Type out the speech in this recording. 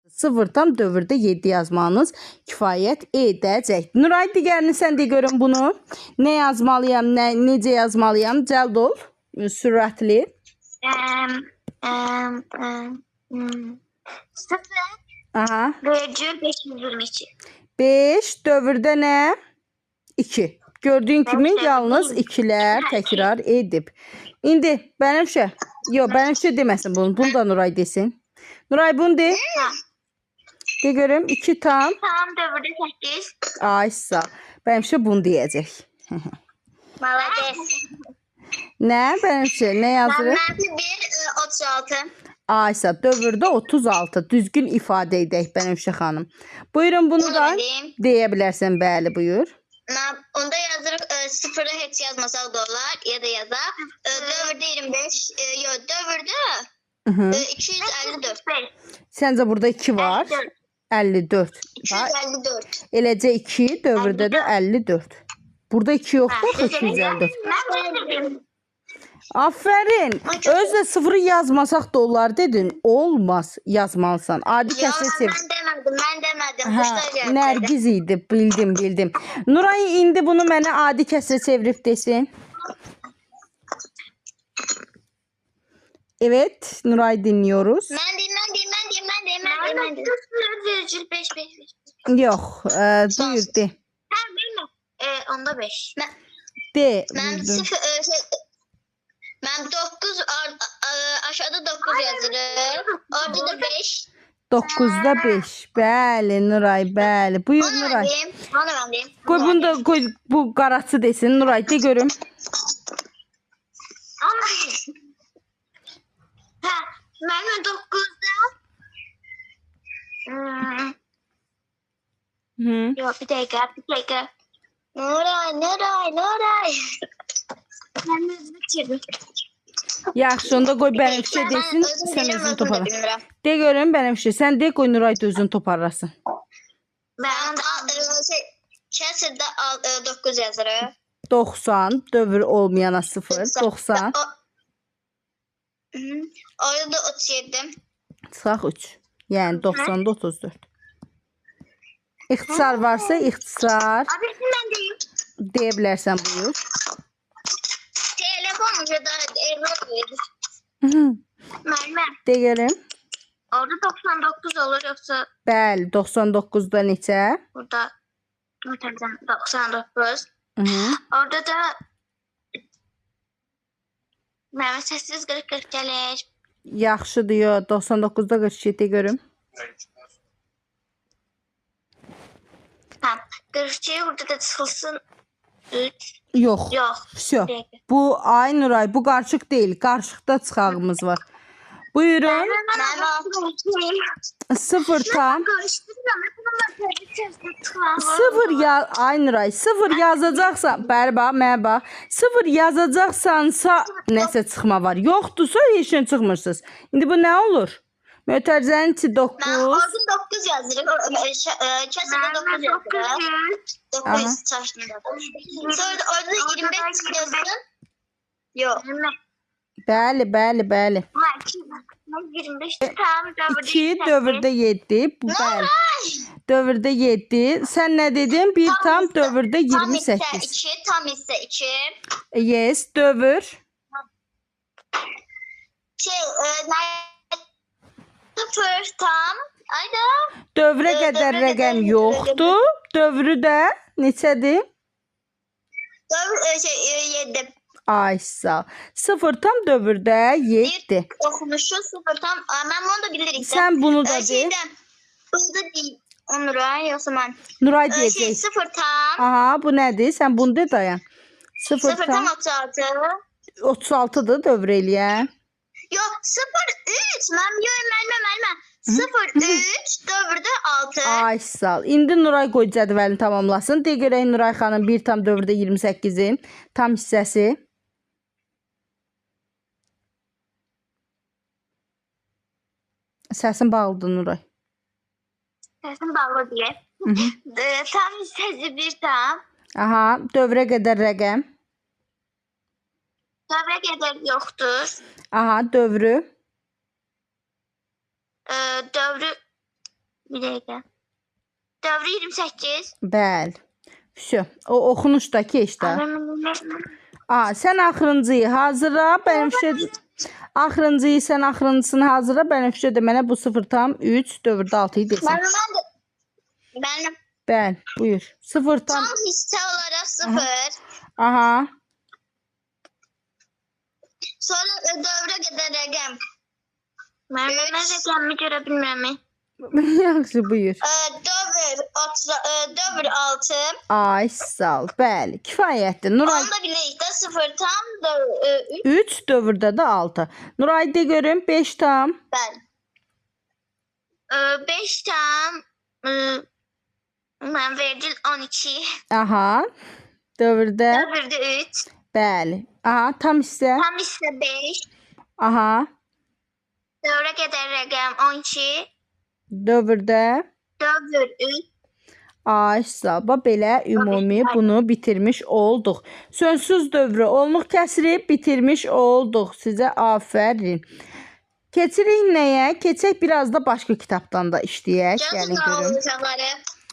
0 tam dövrdə 7 yazmanız kifayət edəcək. Nuray, digərini sən de görün bunu. Nə yazmalıyam, necə yazmalıyam? Cəld ol, sürətli. 0 Aha. virgül 522. 5 dövrdə nə? 2. Gördüyün kimi yalnız 2'lər təkrar edib. İndi Bənövşə, yox, Bənövşə deməsin bunu. Bunu da Nuray desin. Nuray bunu de. De görüm 2 tam. Tam dövrdə 8. Ay sağ. Bənövşə bunu deyəcək. Malades. Nə Bənövşə, nə yazırıq? Mənfi 1, 36. Ay sağ, dövrdə 36. Düzgün ifadə edək Bənövşə xanım. Buyurun bunu da deyə bilərsən. Bəli, buyur. Onda yazırıq 0'ı heç yazmasaq da olar ya da yazaq. Dövrdə 25, yox dövrdə 254. Səncə burada 2 var. 54. 254. Eləcə 2, dövrdə də 54. Burada 2 yoxdur, 254. Mən Aferin. Özlə 0'ı yazmasaq da olar dedin. Olmaz, yazmalısan. Adi kəsrə çevir. mən demədim. Quşlar gəldi. Nərgiz idi, bildim. Nuray indi bunu mənə adi kəsrə çevirib desin. Evet, Nuray dinliyoruz. Mən deyim. Virgül 5. Yox, buyur de. Onda 5. De. Mən 9 aşağıda 9 yazırım. Orada da 5. 9'da 5. Bəli Nuray, bəli. Buyur Nuray. Onu mən deyim. Qoy bunu da qoy, bu qaraçı desin. Nuray de görüm. Mən 9'da Yok bir dakika. Nuray. Ben özünü bitirdim. Yaxşı, onda qoy Bənövşə desin, sən özün toparla. De görüm Bənövşə, sən de qoy Nuray da özün toparlasın. Ben Chesser'da 9 yazırım. 90, dövr olmayana 0, 90. Orada da 37. Sağ 3. Yəni 90'da 34. İxtisar varsa ixtisar Abi ben deyim. deyə bilərsən, buyur. Telefon ya da evlat verir. Mermer. De görüm. Orada 99 olur yoksa Bəli, 99'da neçə? burada 99. Hı. Orada da Mermer sessiz 40 gelir. Yaxşı diyor. 99'da 47 görüm. Tamam. 42 burada da çıxılsın 3. Yox. Yok. Всё. Bu ay Nuray, bu qarışıq deyil. Qarışıqda çıxağımız var. Buyurun. 0 tam. 0 ya ay Nuray, 0 yazacaqsan, bəli bax, mənə bax. 0 yazacaqsansa nəsə çıxma var. Yoxdursa heç nə çıxmırsınız. İndi bu nə olur? Mötərizənin içi 9. Ben orada 9 yazırım. Kesinlikle 9 yazırım. 9 çarşında. Sonra da orada 25 yazırım. Yok. Bəli. 25 tam 2 dövrdə 7. Bu bəli. Dövrdə 7. Sən nə dedin? 1 tam dövrdə 28. Tam ise 2. Yes, dövr. Sıfır tam. Ayda. Dövrə qədər rəqəm yoxdur. Dövrü də neçədir? 7. Ay sağ. 0 tam dövrdə 7. Okunuşu 0 tam. Ben bunu da bilirim. Sən bunu da de. Burada değil. Nuray yoksa ben. Nuray deyəcək. 0 tam. Aha, bu nədir? Sən bunu de dayan. 0 0 tam tam 36. 36'dır dövr eləyən. Yok 0-3. Mən. 0-3 dövrdə 6. Ay sağ. İndi Nuray qoy cədvəlini tamamlasın. De görək Nuray xanım 1 tam dövrdə 28'in tam hissəsi. Səsin bağlıdır Nuray. Səsim bağlı diye. Tam hissəsi 1 tam. Aha, dövrə qədər rəqəm. Dövrə qədər yoxdur. Aha, dövrü. Dövrü Bir dəqiqə. Dövrü 28. Bəli. Vsyo. O oxunuşda keç də. Sən axırıncıyı hazırla. Bənövşə axırıncıyı sən axırıncısını hazırla. Bənövşə də mənə bu 0,3 dövrdə 6'yı desin. Benim Bəli, buyur. 0 tam. tam hisse olarak 0. Aha. Sonra dövre kadar rəqəm. Ben rəqəmi görə bilmirəm. Yaxşı, buyur. Dövr 6. Ay, sağ ol. Bəli, kifayətdir. Nuray Onu da biləyik də 0 tam 3 dövrdə də 6. Nuray de görüm 5 tam. ben. 5 tam ben verdim 12. Aha. Dövrdə. Dövrdə 3. Bəli. Aha, tam hissə. Tam ise 5. Aha. Dövrə qədər rəqəm 12. Dövrdə. Dövr 3. Ay, sağ ol. Belə ümumi bunu bitirmiş olduq. Sönsüz dövrü olmuq kəsirib bitirmiş olduq. Sizə afərin. Keçirik nəyə? Keçək biraz da başqa kitabdan da işləyək. Gəlin görün. Uşaqları.